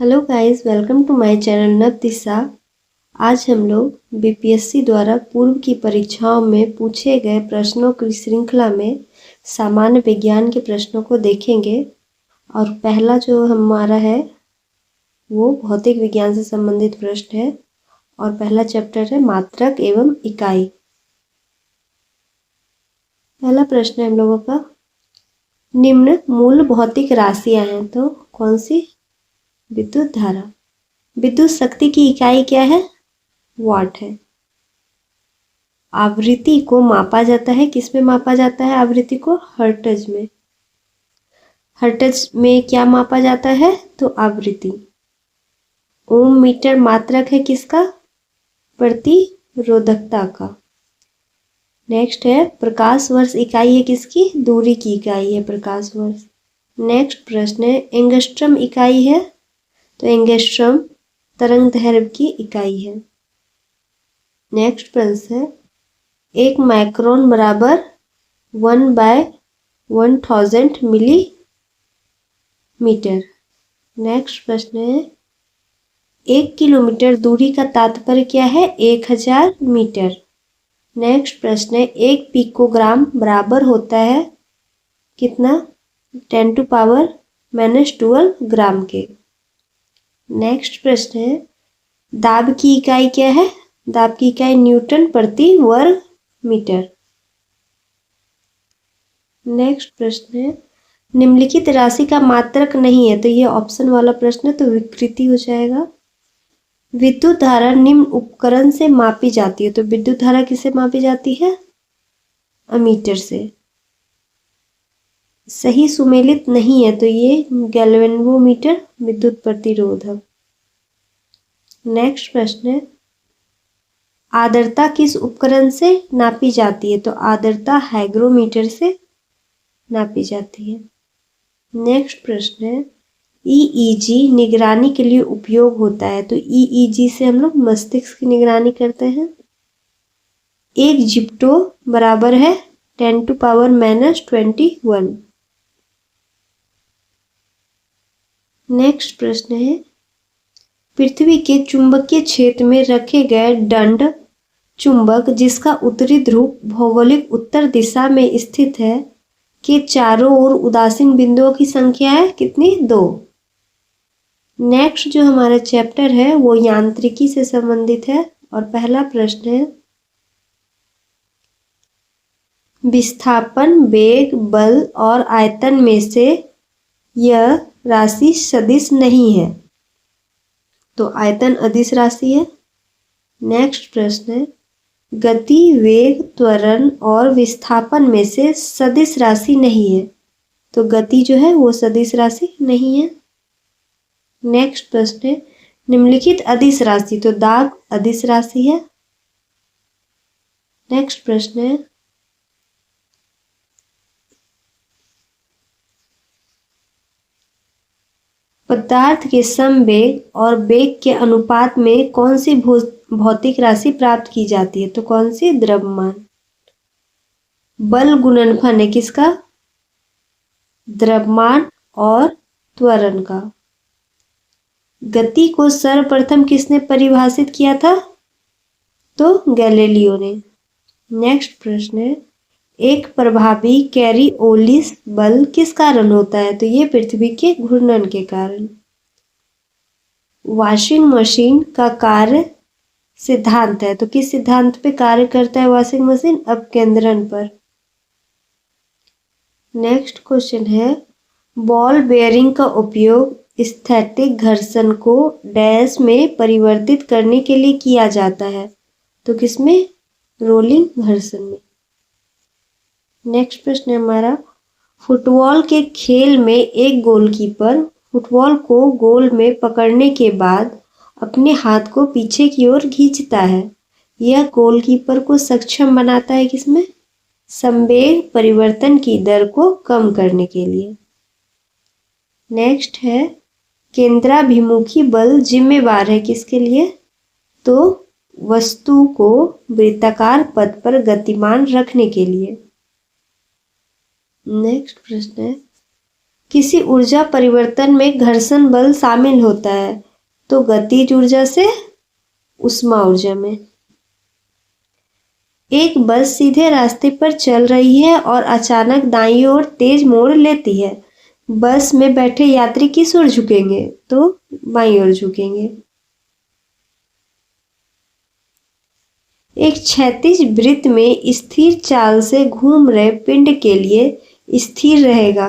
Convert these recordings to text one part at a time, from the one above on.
Hello guys, welcome to my channel Navdisha. आज हम लोग बीपीएससी द्वारा पूर्व की परीक्षाओं में पूछे गए प्रश्नों की श्रृंखला में सामान्य विज्ञान के प्रश्नों को देखेंगे। और पहला जो हमारा है वो भौतिक विज्ञान से संबंधित प्रश्न है और पहला चैप्टर है मात्रक एवं इकाई। पहला प्रश्न है हम लोगों का, निम्न मूल भौतिक राशियां हैं तो कौन सी? विद्युत धारा। विद्युत शक्ति की इकाई क्या है? वाट है। आवृत्ति को मापा जाता है, किस में मापा जाता है आवृत्ति को? हर्ट्ज में। हर्ट्ज में क्या मापा जाता है? तो आवृत्ति। ओम मीटर मात्रक है किसका? प्रतिरोधकता का। नेक्स्ट है प्रकाश वर्ष इकाई है किसकी? दूरी की इकाई है प्रकाश वर्ष। नेक्स्ट प्रश्न है एंगस्ट्रम इकाई है तो एंगस्ट्रम तरंग दैर्घ्य की इकाई है। नेक्स्ट प्रश्न है एक माइक्रोन बराबर 1/1000 मिलीमीटर। नेक्स्ट प्रश्न है 1 किलोमीटर दूरी का तात्पर्य क्या है? 1000 मीटर। नेक्स्ट प्रश्न है 1 पिकोग्राम बराबर होता है कितना? 10⁻⁻12 ग्राम के। नेक्स्ट प्रश्न है दाब की इकाई क्या है? दाब की इकाई न्यूटन प्रति वर्ग मीटर। नेक्स्ट प्रश्न है निम्नलिखित राशि का मात्रक नहीं है तो ये ऑप्शन वाला प्रश्न है तो विकृति हो जाएगा। विद्युत धारा निम्न उपकरण से मापी जाती है तो विद्युत धारा किससे मापी जाती है? अमीटर से। सही सुमेलित नहीं है तो ये गैल्वेनोमीटर विद्युत प्रतिरोधक। नेक्स्ट प्रश्न है आर्द्रता किस उपकरण से नापी जाती है तो आर्द्रता हाइग्रोमीटर से नापी जाती है। नेक्स्ट प्रश्न है ईईजी निगरानी के लिए उपयोग होता है तो ईईजी से हम लोग मस्तिष्क की निगरानी करते हैं। एक जिप्टो बराबर है 10⁻⁻21। नेक्स्ट प्रश्न है पृथ्वी के चुंबकीय क्षेत्र में रखे गए दंड चुंबक जिसका उत्तरी ध्रुव भौगोलिक उत्तर दिशा में स्थित है के चारों ओर उदासीन बिंदुओं की संख्या है कितनी? 2। नेक्स्ट जो हमारा चैप्टर है वो यांत्रिकी से संबंधित है और पहला प्रश्न है विस्थापन वेग बल और आयतन में से यह राशि सदिश नहीं है तो आयतन अदिश राशि है। नेक्स्ट प्रश्न है गति वेग त्वरण और विस्थापन में से सदिश राशि नहीं है तो गति जो है वो सदिश राशि नहीं है। नेक्स्ट प्रश्न है निम्नलिखित अदिश राशि तो दाब अदिश राशि है। नेक्स्ट प्रश्न है पदार्थ के समवेग और वेग के अनुपात में कौन सी भौतिक राशि प्राप्त की जाती है तो कौन सी? द्रव्यमान। बल गुणनफल है किसका? द्रव्यमान और त्वरण का। गति को सर्वप्रथम किसने परिभाषित किया था तो गैलीलियो ने। नेक्स्ट प्रश्न है एक प्रभावी कैरिओलिस बल किस कारण होता है तो ये पृथ्वी के घूर्णन के कारण। वॉशिंग मशीन का कार्य सिद्धांत है तो किस सिद्धांत पे कार्य करता है वॉशिंग मशीन? अपकेंद्रण पर। नेक्स्ट क्वेश्चन है बॉल बेयरिंग का उपयोग स्थैतिक घर्षण को डैश में परिवर्तित करने के लिए किया जाता है तो किसमें? रोलिंग घर्षण में। नेक्स्ट प्रश्न है हमारा फुटबॉल के खेल में एक गोलकीपर फुटबॉल को गोल में पकड़ने के बाद अपने हाथ को पीछे की ओर खींचता है। यह गोलकीपर को सक्षम बनाता है किसमें? संवेग परिवर्तन की दर को कम करने के लिए। नेक्स्ट है केंद्राभिमुखी बल जिम्मेवार है किसके लिए तो वस्तु को वृत्ताकार पथ पर गतिमान रखने के लिए। नेक्स्ट प्रश्न है किसी ऊर्जा परिवर्तन में घर्षण बल शामिल होता है, तो गतिज ऊर्जा से उष्मा ऊर्जा में। एक बस सीधे रास्ते पर चल रही है और अचानक दाईं ओर तेज मोड़ लेती है। बस में बैठे यात्री किस ओर झुकेंगे? तो बाईं ओर झुकेंगे। एक क्षैतिज वृत्त में स्थिर चाल से घूम रहे पिंड के लिए स्थिर रहेगा,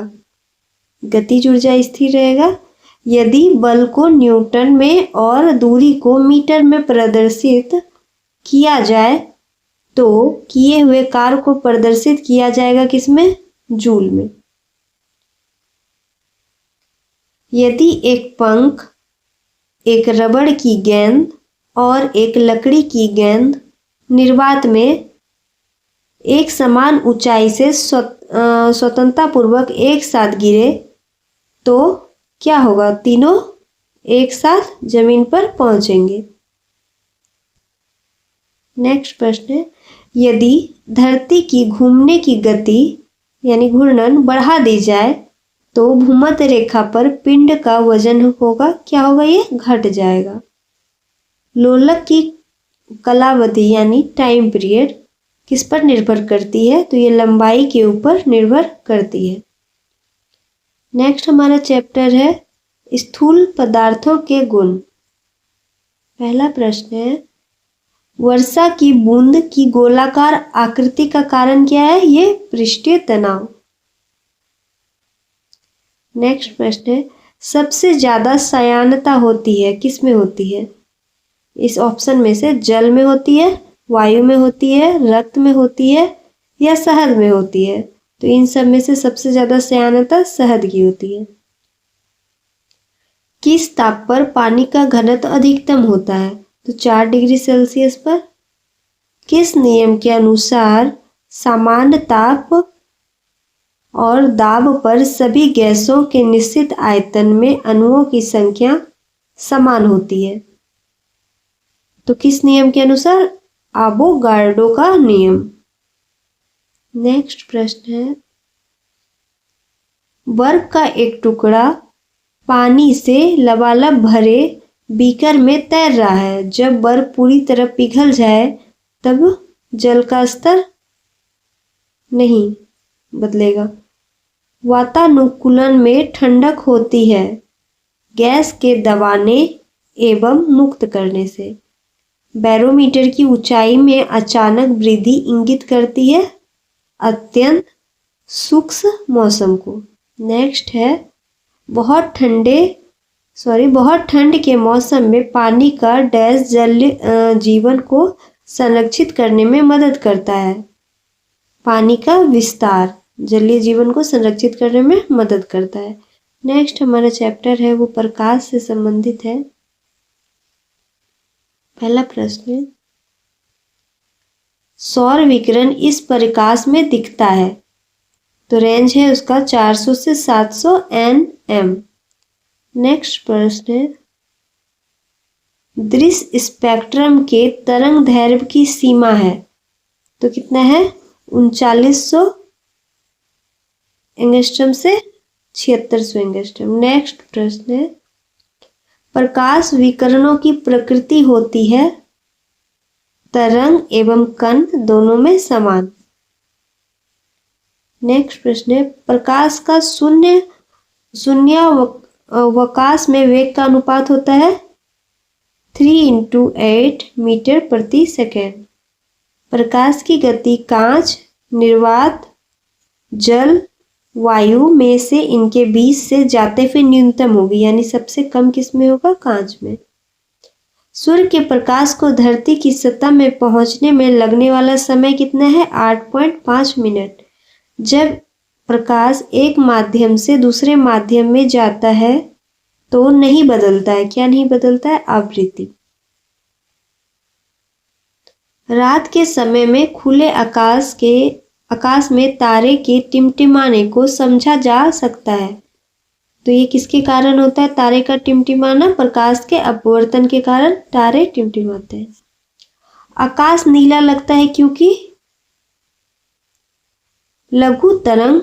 गतिज ऊर्जा स्थिर रहेगा, यदि बल को न्यूटन में और दूरी को मीटर में प्रदर्शित किया जाए तो किए हुए कार्य को प्रदर्शित किया जाएगा किसमें? जूल में। यदि एक पंख, एक रबड़ की गेंद और एक लकड़ी की गेंद निर्वात में एक समान ऊंचाई से स्वतंत्रतापूर्वक एक साथ गिरे तो क्या होगा? तीनों एक साथ जमीन पर पहुंचेंगे। नेक्स्ट प्रश्न है, यदि धरती की घूमने की गति यानी घूर्णन बढ़ा दी जाए तो भूमध्य रेखा पर पिंड का वजन होगा, क्या होगा? ये घट जाएगा। लोलक की कालावधि यानी टाइम पीरियड किस पर निर्भर करती है? तो ये लंबाई के ऊपर निर्भर करती है। नेक्स्ट हमारा चैप्टर है स्थूल पदार्थों के गुण। पहला प्रश्न है, वर्षा की बूंद की गोलाकार आकृति का कारण क्या है? ये पृष्ठीय तनाव। नेक्स्ट प्रश्न है, सबसे ज्यादा सयानता होती है किस में होती है? इस ऑप्शन में से जल में होती है, वायु में होती है, रक्त में होती है या शहद में होती है? तो इन सब में से सबसे ज्यादा सयानता शहद की होती है। किस ताप पर पानी का घनत्व अधिकतम होता है? तो 4 डिग्री सेल्सियस पर। किस नियम के अनुसार सामान्य ताप और दाब पर सभी गैसों के निश्चित आयतन में अणुओं की संख्या समान होती है? तो किस नियम के अनुसार? अवोगाड्रो का नियम। नेक्स्ट प्रश्न है, बर्फ का एक टुकड़ा पानी से लबालब भरे बीकर में तैर रहा है। जब बर्फ पूरी तरह पिघल जाए तब जल का स्तर नहीं बदलेगा। वातानुकूलन में ठंडक होती है गैस के दबाने एवं मुक्त करने से। बैरोमीटर की ऊंचाई में अचानक वृद्धि इंगित करती है अत्यंत सूक्ष्म मौसम को। नेक्स्ट है, बहुत ठंड के मौसम में पानी का डैश जल जीवन को संरक्षित करने में मदद करता है। पानी का विस्तार जलीय जीवन को संरक्षित करने में मदद करता है। नेक्स्ट हमारा चैप्टर है वो प्रकाश से संबंधित है। पहला प्रश्न, सौर विकिरण इस प्रकाश में दिखता है। तो रेंज है उसका 400 से 700 nm। नेक्स्ट प्रश्न है, दृश्य स्पेक्ट्रम के तरंग दैर्घ्य की सीमा है। तो कितना है? 3900 एंगस्ट्रम से 7600 एंगस्ट्रम। नेक्स्ट प्रश्न है, प्रकाश विकिरणों की प्रकृति होती है तरंग एवं कण दोनों में समान। नेक्स्ट प्रश्न है, प्रकाश का शून्यावकाश में वेग का अनुपात होता है 3 × 8 मीटर प्रति सेकेंड। प्रकाश की गति कांच, निर्वात, जल, वायु में से इनके बीच से जाते हुए न्यूनतम होगी, यानी सबसे कम किस में होगा? कांच में। सूर्य के प्रकाश को धरती की सतह में पहुंचने में लगने वाला समय कितना है? 8.5 मिनट। जब प्रकाश एक माध्यम से दूसरे माध्यम में जाता है तो नहीं बदलता है, क्या नहीं बदलता है? आवृत्ति। रात के समय में खुले आकाश में तारे के टिमटिमाने को समझा जा सकता है। तो ये किसके कारण होता है? तारे का टिमटिमाना प्रकाश के अपवर्तन के कारण तारे टिमटिमाते हैं। आकाश नीला लगता है क्योंकि लघु तरंग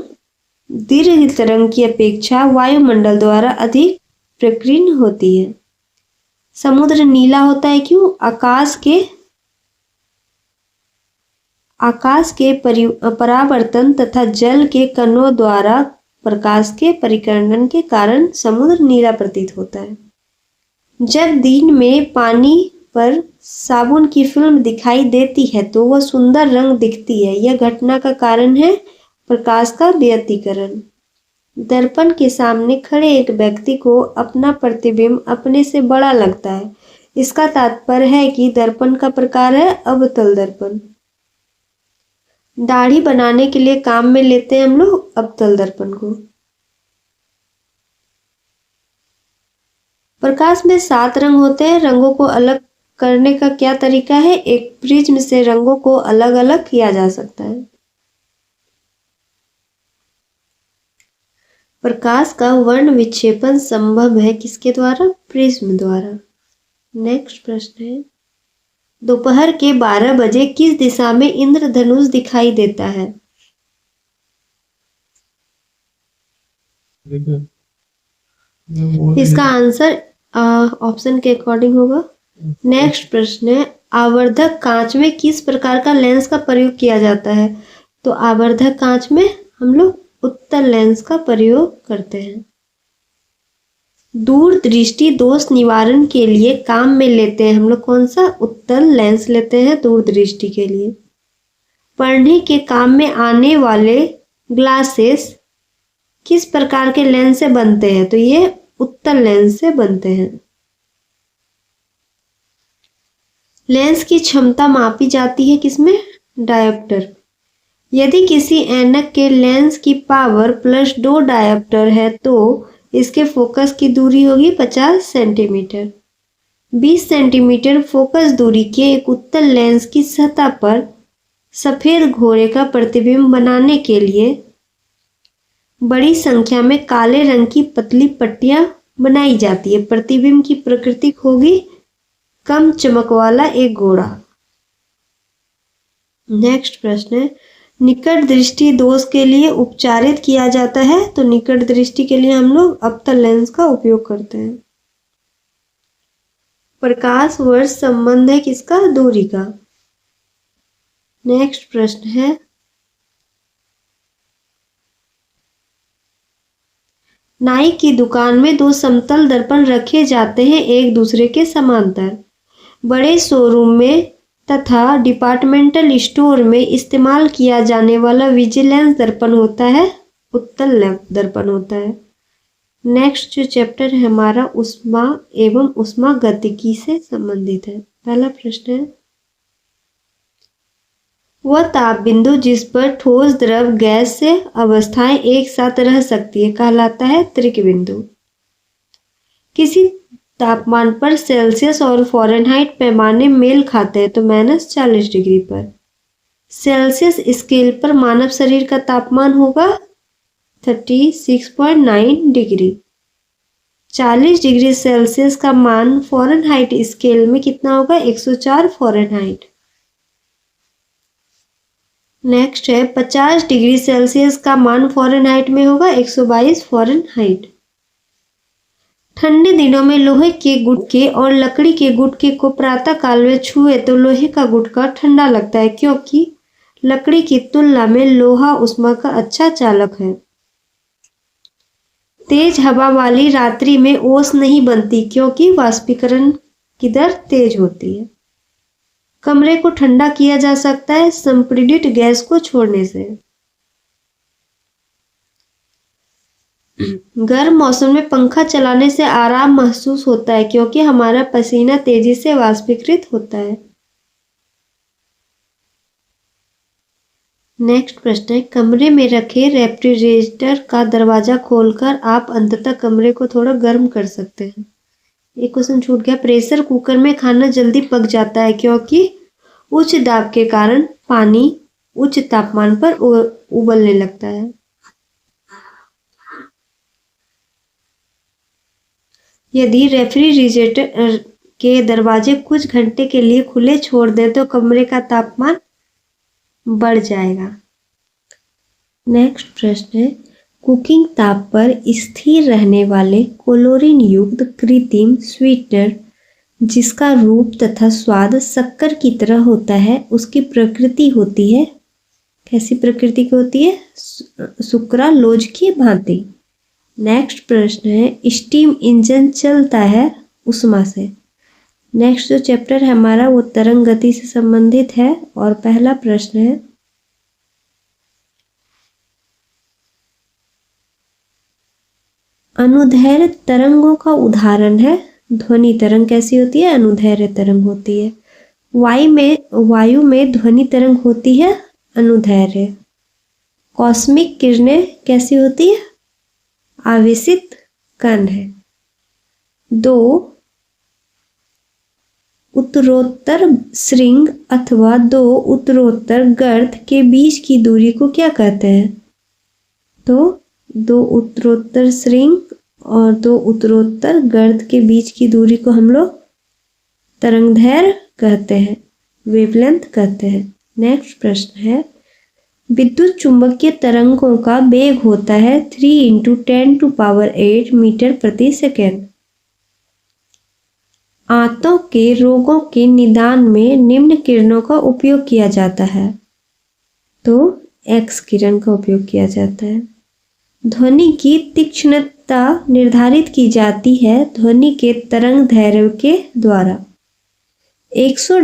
दीर्घ तरंग की अपेक्षा वायुमंडल द्वारा अधिक प्रकीर्ण होती है। समुद्र नीला होता है क्यों? आकाश के परावर्तन तथा जल के कणों द्वारा प्रकाश के परिकर्णन के कारण समुद्र नीला प्रतीत होता है। जब दिन में पानी पर साबुन की फिल्म दिखाई देती है तो वह सुंदर रंग दिखती है। यह घटना का कारण है प्रकाश का व्यतिकरण। दर्पण के सामने खड़े एक व्यक्ति को अपना प्रतिबिंब अपने से बड़ा लगता है। इसका तात्पर्य है कि दर्पण का प्रकार है अवतल दर्पण। दाढ़ी बनाने के लिए काम में लेते हैं हम लोग अवतल दर्पण को। प्रकाश में 7 रंग होते हैं। रंगों को अलग करने का क्या तरीका है? एक प्रिज्म से रंगों को अलग अलग किया जा सकता है। प्रकाश का वर्ण विक्षेपण संभव है किसके द्वारा? प्रिज्म द्वारा। नेक्स्ट प्रश्न है, दोपहर के 12 बजे किस दिशा में इंद्रधनुष दिखाई देता है? इसका आंसर ऑप्शन के अकॉर्डिंग होगा। नेक्स्ट प्रश्न है, आवर्धक कांच में किस प्रकार का लेंस का प्रयोग किया जाता है? तो आवर्धक कांच में हम लोग उत्तल लेंस का प्रयोग करते हैं। दूर दृष्टि दोष निवारण के लिए काम में लेते हैं हम लोग कौन सा? उत्तल लेंस लेते हैं दूर दृष्टि के लिए। पढ़ने के काम में आने वाले ग्लासेस किस प्रकार के लेंस से बनते हैं? तो ये उत्तल लेंस से बनते हैं। लेंस की क्षमता मापी जाती है किसमें? डायोप्टर। यदि किसी ऐनक के लेंस की पावर +2 डायोप्टर है तो इसके फोकस की दूरी होगी 50 सेंटीमीटर। 20 सेंटीमीटर फोकस दूरी के एक उत्तल लेंस की सतह पर सफेद घोरे का प्रतिबिंब बनाने के लिए बड़ी संख्या में काले रंग की पतली पट्टियां बनाई जाती है। प्रतिबिंब की प्रकृति होगी कम चमक वाला एक गोरा। नेक्स्ट प्रश्न है, निकट दृष्टि दोष के लिए उपचारित किया जाता है। तो निकट दृष्टि के लिए हम लोग अवतल लेंस का उपयोग करते हैं। प्रकाश वर्ष संबंध है किसका? दूरी का। नेक्स्ट प्रश्न है, नाई की दुकान में 2 समतल दर्पण रखे जाते हैं एक दूसरे के समांतर। बड़े शोरूम में तथा डिपार्टमेंटल स्टोर में इस्तेमाल किया जाने वाला विजिलेंस दर्पण होता है उत्तल दर्पण होता है। नेक्स्ट जो चैप्टर है हमारा ऊष्मा एवं ऊष्मागतिकी से संबंधित है। पहला प्रश्न है, वह ताप बिंदु जिस पर ठोस द्रव गैस से अवस्थाएं एक साथ रह सकती है कहलाता है त्रिक बिंदु। किसी तापमान पर सेल्सियस और फ़ारेनहाइट पैमाने मेल खाते हैं तो -40 डिग्री पर। सेल्सियस स्केल पर मानव शरीर का तापमान होगा 36.9 डिग्री। 40 डिग्री सेल्सियस का मान फ़ारेनहाइट स्केल में कितना होगा? 104 फ़ारेनहाइट। नेक्स्ट है 50 डिग्री सेल्सियस का मान फ़ारेनहाइट में होगा 122 फ़ारेनहाइट। ठंडे दिनों में लोहे के गुटके और लकड़ी के गुटके को प्रातः काल में छुए तो लोहे का गुटका ठंडा लगता है क्योंकि लकड़ी की तुलना में लोहा ऊष्मा का अच्छा चालक है। तेज हवा वाली रात्रि में ओस नहीं बनती क्योंकि वाष्पीकरण की दर तेज होती है। कमरे को ठंडा किया जा सकता है संपीड़ित गैस को छोड़ने से। गर्म मौसम में पंखा चलाने से आराम महसूस होता है क्योंकि हमारा पसीना तेजी से वाष्पीकृत होता है। नेक्स्ट प्रश्न है, कमरे में रखे रेफ्रिजरेटर का दरवाजा खोलकर आप अंततः कमरे को थोड़ा गर्म कर सकते हैं। एक क्वेश्चन छूट गया, प्रेशर कुकर में खाना जल्दी पक जाता है क्योंकि उच्च दाब के कारण पानी उच्च तापमान पर उबलने लगता है। यदि रेफ्रिजरेटर के दरवाजे कुछ घंटे के लिए खुले छोड़ दें तो कमरे का तापमान बढ़ जाएगा। नेक्स्ट प्रश्न है, कुकिंग ताप पर स्थिर रहने वाले क्लोरीन युक्त कृत्रिम स्वीटनर जिसका रूप तथा स्वाद शक्कर की तरह होता है, उसकी प्रकृति होती है, कैसी प्रकृति की होती है? सुक्रालोज की भांति। नेक्स्ट प्रश्न है, स्टीम इंजन चलता है उष्मा से। नेक्स्ट जो चैप्टर है हमारा वो तरंग गति से संबंधित है और पहला प्रश्न है, अनुदैर्घ्य तरंगों का उदाहरण है ध्वनि तरंग। कैसी होती है? अनुदैर्घ्य तरंग होती है। वायु में ध्वनि तरंग होती है अनुदैर्घ्य। कॉस्मिक किरणें कैसी होती है? आवेशित कण है। 2 उत्तरोत्तर श्रृंग अथवा 2 उत्तरोत्तर गर्त के बीच की दूरी को क्या कहते हैं? तो 2 उत्तरोत्तर श्रृंग और 2 उत्तरोत्तर गर्त के बीच की दूरी को हम लोग तरंगदैर्घ्य कहते हैं, वेवलेंथ कहते हैं। नेक्स्ट प्रश्न है, विद्युत चुंबकीय तरंगों का वेग होता है 3 × 10⁸ मीटर प्रति सेकेंड। आंतों के रोगों के निदान में निम्न किरणों का उपयोग किया जाता है। तो एक्स किरण का उपयोग किया जाता है। ध्वनि की तीक्ष्णता निर्धारित की जाती है ध्वनि के तरंगदैर्घ्य के द्वारा। 100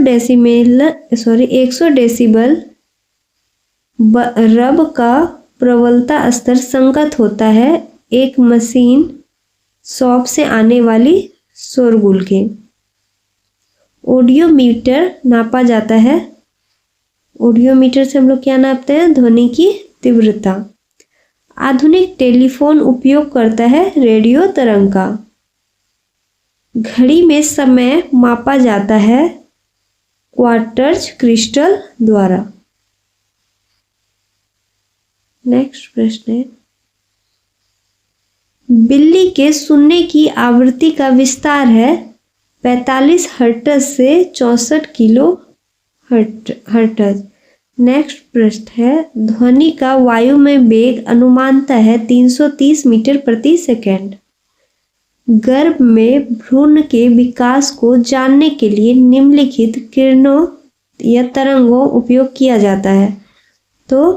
डेसिबल रब का प्रबलता स्तर संगत होता है एक मशीन शॉप से आने वाली शोरगुल के। ऑडियोमीटर नापा जाता है। ऑडियोमीटर से हम लोग क्या नापते हैं? ध्वनि की तीव्रता। आधुनिक टेलीफोन उपयोग करता है रेडियो तरंग का। घड़ी में समय मापा जाता है क्वार्ट्ज क्रिस्टल द्वारा। नेक्स्ट प्रश्न है, बिल्ली के सुनने की आवृत्ति का विस्तार है 45 हर्ट्ज से 64 किलो हर्ट्ज। नेक्स्ट प्रश्न है, ध्वनि का वायु में वेग अनुमानतः है 330 मीटर प्रति सेकेंड। गर्भ में भ्रूण के विकास को जानने के लिए निम्नलिखित किरणों या तरंगों उपयोग किया जाता है। तो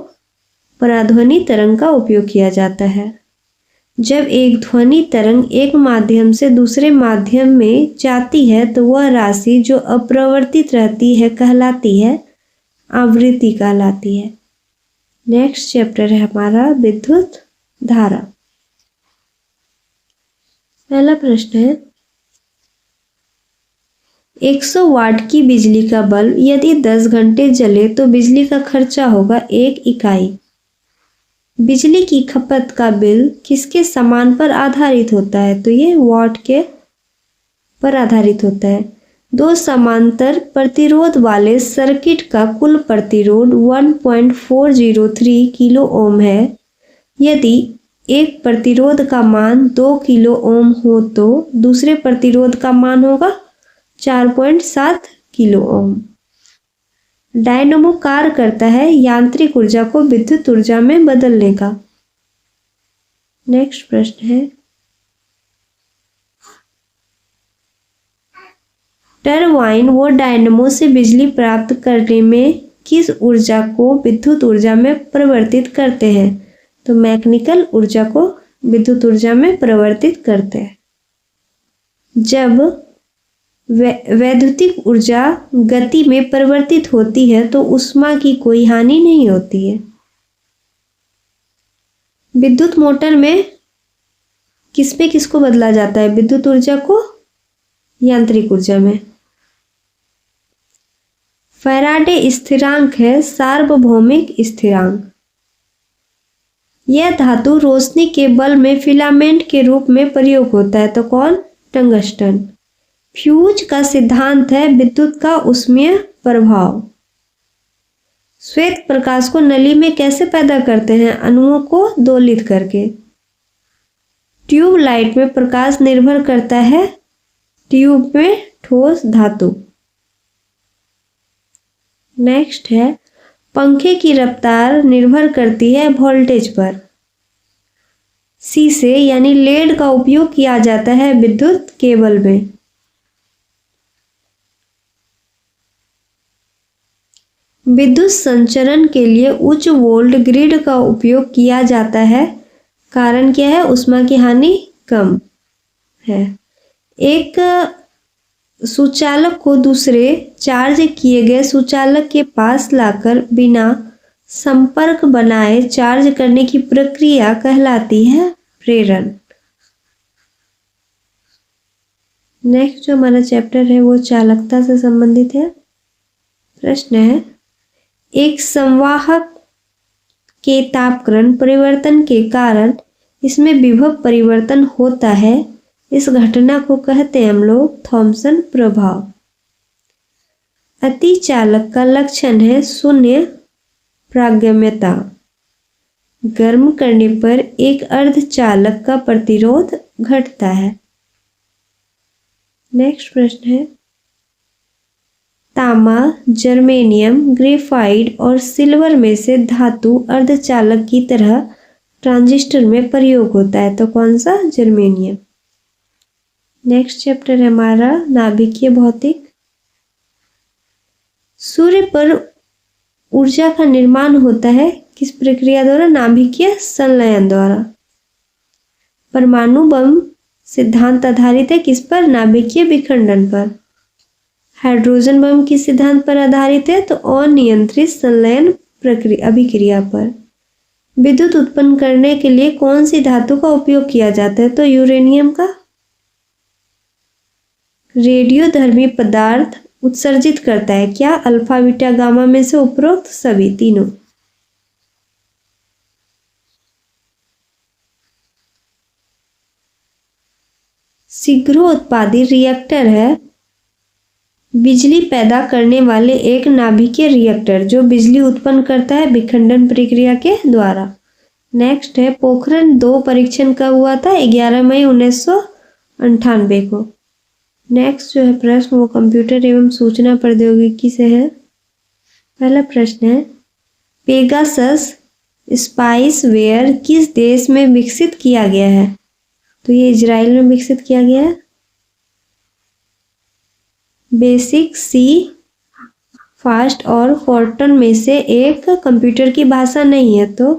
पराध्वनि तरंग का उपयोग किया जाता है। जब एक ध्वनि तरंग एक माध्यम से दूसरे माध्यम में जाती है तो वह राशि जो अपरिवर्तित रहती है कहलाती है आवृत्ति कहलाती है। नेक्स्ट चैप्टर है हमारा विद्युत धारा। पहला प्रश्न है, 100 वाट की बिजली का बल्ब यदि 10 घंटे जले तो बिजली का खर्चा होगा 1 इकाई। बिजली की खपत का बिल किसके समान पर आधारित होता है? तो ये वॉट के पर आधारित होता है। 2 समांतर प्रतिरोध वाले सर्किट का कुल प्रतिरोध 1.403 किलो ओम है। यदि एक प्रतिरोध का मान 2 किलो ओम हो तो दूसरे प्रतिरोध का मान होगा 4.7 किलो ओम। डायनेमो कार्य करता है यांत्रिक ऊर्जा को विद्युत ऊर्जा में बदलने का। नेक्स्ट प्रश्न है, टरबाइन व डायनेमो से बिजली प्राप्त करने में किस ऊर्जा को विद्युत ऊर्जा में परिवर्तित करते हैं? तो मैकेनिकल ऊर्जा को विद्युत ऊर्जा में परिवर्तित करते हैं। जब वैद्युतिक ऊर्जा गति में परिवर्तित होती है तो ऊष्मा की कोई हानि नहीं होती है। विद्युत मोटर में किसमें किसको बदला जाता है? विद्युत ऊर्जा को यांत्रिक ऊर्जा में। फैराडे स्थिरांक है सार्वभौमिक स्थिरांक। यह धातु रोशनी के बल्ब में फिलामेंट के रूप में प्रयोग होता है। तो कौन? टंगस्टन। फ्यूज का सिद्धांत है विद्युत का ऊष्मीय प्रभाव। श्वेत प्रकाश को नली में कैसे पैदा करते हैं? अणुओं को दोलित करके। ट्यूब लाइट में प्रकाश निर्भर करता है ट्यूब में ठोस धातु। नेक्स्ट है, पंखे की रफ्तार निर्भर करती है वोल्टेज पर। सी से यानी लेड का उपयोग किया जाता है विद्युत केबल में। विद्युत संचरण के लिए उच्च वोल्ट ग्रिड का उपयोग किया जाता है। कारण क्या है? ऊष्मा की हानि कम है। एक सुचालक को दूसरे चार्ज किए गए सुचालक के पास लाकर बिना संपर्क बनाए चार्ज करने की प्रक्रिया कहलाती है प्रेरण। नेक्स्ट जो हमारा चैप्टर है वो चालकता से संबंधित है। प्रश्न है, एक संवाहक के तापक्रम परिवर्तन के कारण इसमें विभव परिवर्तन होता है। इस घटना को कहते हैं हम लोग थॉमसन प्रभाव। अतिचालक का लक्षण है शून्य प्रागम्यता। गर्म करने पर एक अर्धचालक का प्रतिरोध घटता है। नेक्स्ट प्रश्न है, तांबा, जर्मेनियम, ग्रेफाइट और सिल्वर में से धातु अर्धचालक की तरह ट्रांजिस्टर में प्रयोग होता है। तो कौन सा? जर्मेनियम। नेक्स्ट चैप्टर है हमारा नाभिकीय भौतिक। सूर्य पर ऊर्जा का निर्माण होता है किस प्रक्रिया द्वारा? नाभिकीय संलयन द्वारा। परमाणु बम सिद्धांत आधारित है किस पर? नाभिकीय विखंडन पर। हाइड्रोजन बम किस सिद्धांत पर आधारित है? तो अनियंत्रित संलयन प्रक्रिया अभिक्रिया पर। विद्युत उत्पन्न करने के लिए कौन सी धातु का उपयोग किया जाता है? तो यूरेनियम का। रेडियोधर्मी पदार्थ उत्सर्जित करता है क्या? अल्फा, बीटा, गामा में से उपरोक्त सभी तीनों। शीघ्रोत्पादी रिएक्टर है बिजली पैदा करने वाले एक नाभिकीय रिएक्टर जो बिजली उत्पन्न करता है विखंडन प्रक्रिया के द्वारा। नेक्स्ट है, पोखरण 2 परीक्षण कब हुआ था? 11 मई 1998 को। नेक्स्ट जो है प्रश्न वो कंप्यूटर एवं सूचना प्रौद्योगिकी से है। पहला प्रश्न है, पेगासस स्पाइसवेयर किस देश में विकसित किया गया है? तो ये इजराइल में विकसित किया गया है। बेसिक, सी, फास्ट और फोर्टन में से एक कंप्यूटर की भाषा नहीं है तो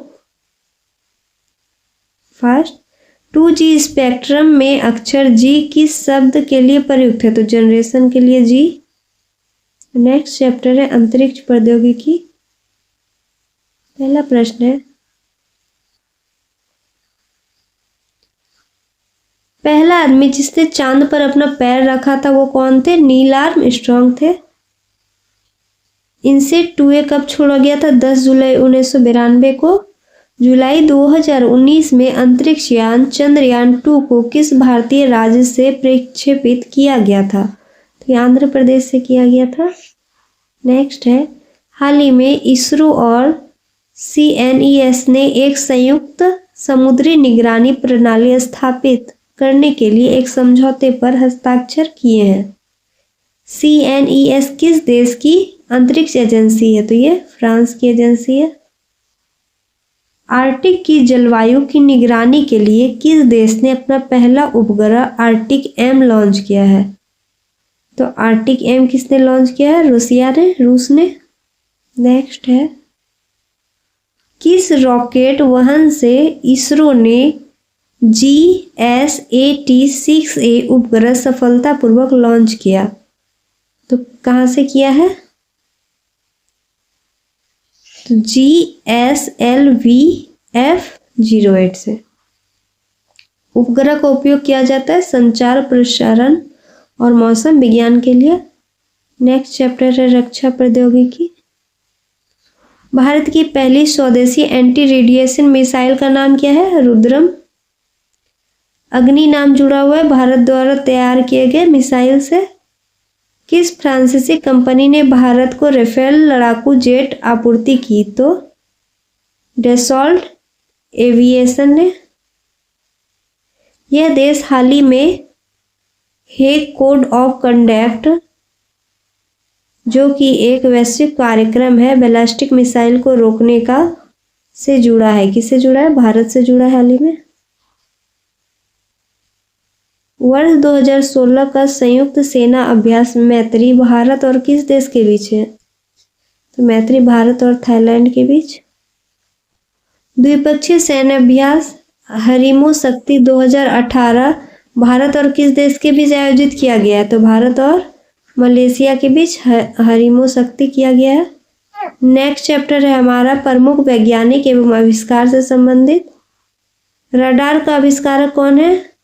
फास्ट। 2G स्पेक्ट्रम में अक्षर G किस शब्द के लिए प्रयुक्त है? तो जनरेशन के लिए G। नेक्स्ट चैप्टर है अंतरिक्ष प्रौद्योगिकी। पहला प्रश्न है, पहला आदमी जिसने चांद पर अपना पैर रखा था वो कौन थे? नील आर्मस्ट्रांग थे। इनसे 2A कब छोड़ा गया था? 10 जुलाई 1992 को। जुलाई 2019 में अंतरिक्ष यान चंद्रयान 2 को किस भारतीय राज्य से प्रक्षेपित किया गया था? तो ये आंध्र प्रदेश से किया गया था। नेक्स्ट है, हाल ही में इसरो और CNES ने एक संयुक्त समुद्री निगरानी प्रणाली स्थापित करने के लिए एक समझौते पर हस्ताक्षर किए हैं। CNES किस देश की अंतरिक्ष एजेंसी है? तो ये फ्रांस की एजेंसी है। आर्कटिक की जलवायु की निगरानी के लिए किस देश ने अपना पहला उपग्रह आर्कटिक एम लॉन्च किया है? तो आर्कटिक एम किसने लॉन्च किया है? रूस ने। नेक्स्ट है, किस रॉकेट वाहन से इसरो ने GSAT-6A उपग्रह सफलतापूर्वक लॉन्च किया? तो कहाँ से किया है? तो GSLV-F08 से। उपग्रह का उपयोग किया जाता है संचार, प्रसारण और मौसम विज्ञान के लिए। नेक्स्ट चैप्टर है रक्षा प्रौद्योगिकी। भारत की पहली स्वदेशी एंटी रेडिएशन मिसाइल का नाम क्या है? रुद्रम। अग्नि नाम जुड़ा हुआ है भारत द्वारा तैयार किए गए मिसाइल से। किस फ्रांसीसी कंपनी ने भारत को राफेल लड़ाकू जेट आपूर्ति की? तो डसॉल्ट एविएशन ने। यह देश हाल ही में हेग कोड ऑफ कंडक्ट जो कि एक वैश्विक कार्यक्रम है बैलिस्टिक मिसाइल को रोकने का से जुड़ा है। किससे जुड़ा है? भारत से जुड़ा है हाल ही में। वर्ष 2016 का संयुक्त सेना अभ्यास मैत्री भारत और किस देश के बीच है? तो मैत्री भारत और थाईलैंड के बीच। द्विपक्षीय सैन्य अभ्यास हरिमो शक्ति 2018 भारत और किस देश के बीच आयोजित किया गया है? तो भारत और मलेशिया के बीच हरिमो शक्ति किया गया है। नेक्स्ट चैप्टर है हमारा प्रमुख वैज्ञानिक एवं आविष्कार से संबंधित। रडार का आविष्कारक कौन है?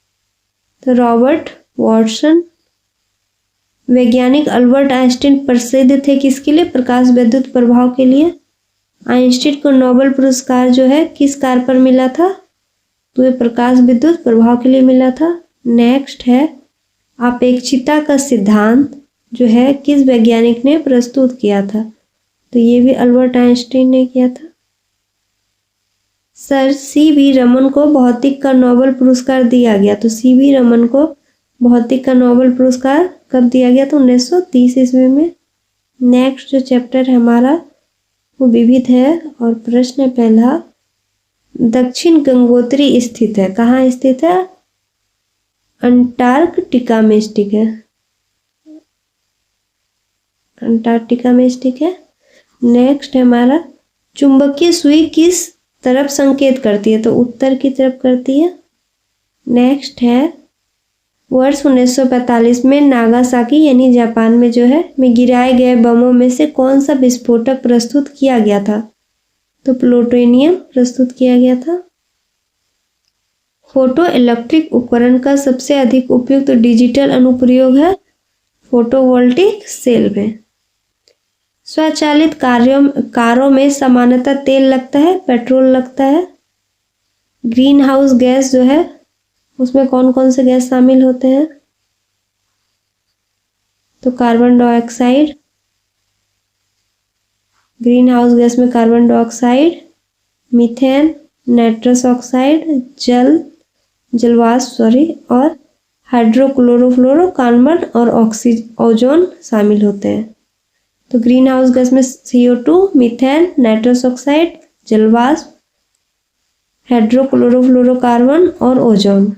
तो रॉबर्ट वॉटसन। वैज्ञानिक अल्बर्ट आइंस्टीन प्रसिद्ध थे किसके लिए? प्रकाश विद्युत प्रभाव के लिए। आइंस्टीन को नोबेल पुरस्कार जो है किस कार्य पर मिला था? तो ये प्रकाश विद्युत प्रभाव के लिए मिला था। नेक्स्ट है अपेक्षिता का सिद्धांत जो है किस वैज्ञानिक ने प्रस्तुत किया था? तो ये भी अल्बर्ट आइंस्टीन ने किया था। Sir CV. रमन को भौतिक का नोबेल पुरस्कार दिया गया। तो सी.वी. रमन को भौतिक का नोबेल पुरस्कार कब दिया गया? तो 1930 ईस्वी में। नेक्स्ट जो चैप्टर है हमारा वो विविध है और प्रश्न पहला, दक्षिण गंगोत्री स्थित है। कहाँ स्थित है? अंटार्कटिका में स्थित है। अंटार्कटिका में स्थित है। नेक्स्ट है हमारा चुंबकीय सुई किस तरफ संकेत करती है? तो उत्तर की तरफ करती है। नेक्स्ट है वर्ष 1945 में नागासाकी यानी जापान में जो है में गिराए गए बमों में से कौन सा विस्फोटक प्रस्तुत किया गया था? तो प्लूटोनियम प्रस्तुत किया गया था। फोटो इलेक्ट्रिक उपकरण का सबसे अधिक उपयुक्त डिजिटल अनुप्रयोग है फोटोवोल्टिक सेल में। स्वचालित कारों में सामान्यतः तेल लगता है, पेट्रोल लगता है। ग्रीन हाउस गैस जो है उसमें कौन कौन से गैस शामिल होते हैं? तो carbon dioxide. Greenhouse gas में carbon dioxide, methane, nitrous oxide, जलवाष्प और हाइड्रोक्लोरोफ्लोरोकार्बन और ओजोन शामिल होते हैं। तो ग्रीन हाउस गैस में CO2, मीथेन, नाइट्रस ऑक्साइड, जलवाष्प, हाइड्रोक्लोरोफ्लोरोकार्बन और ओजोन।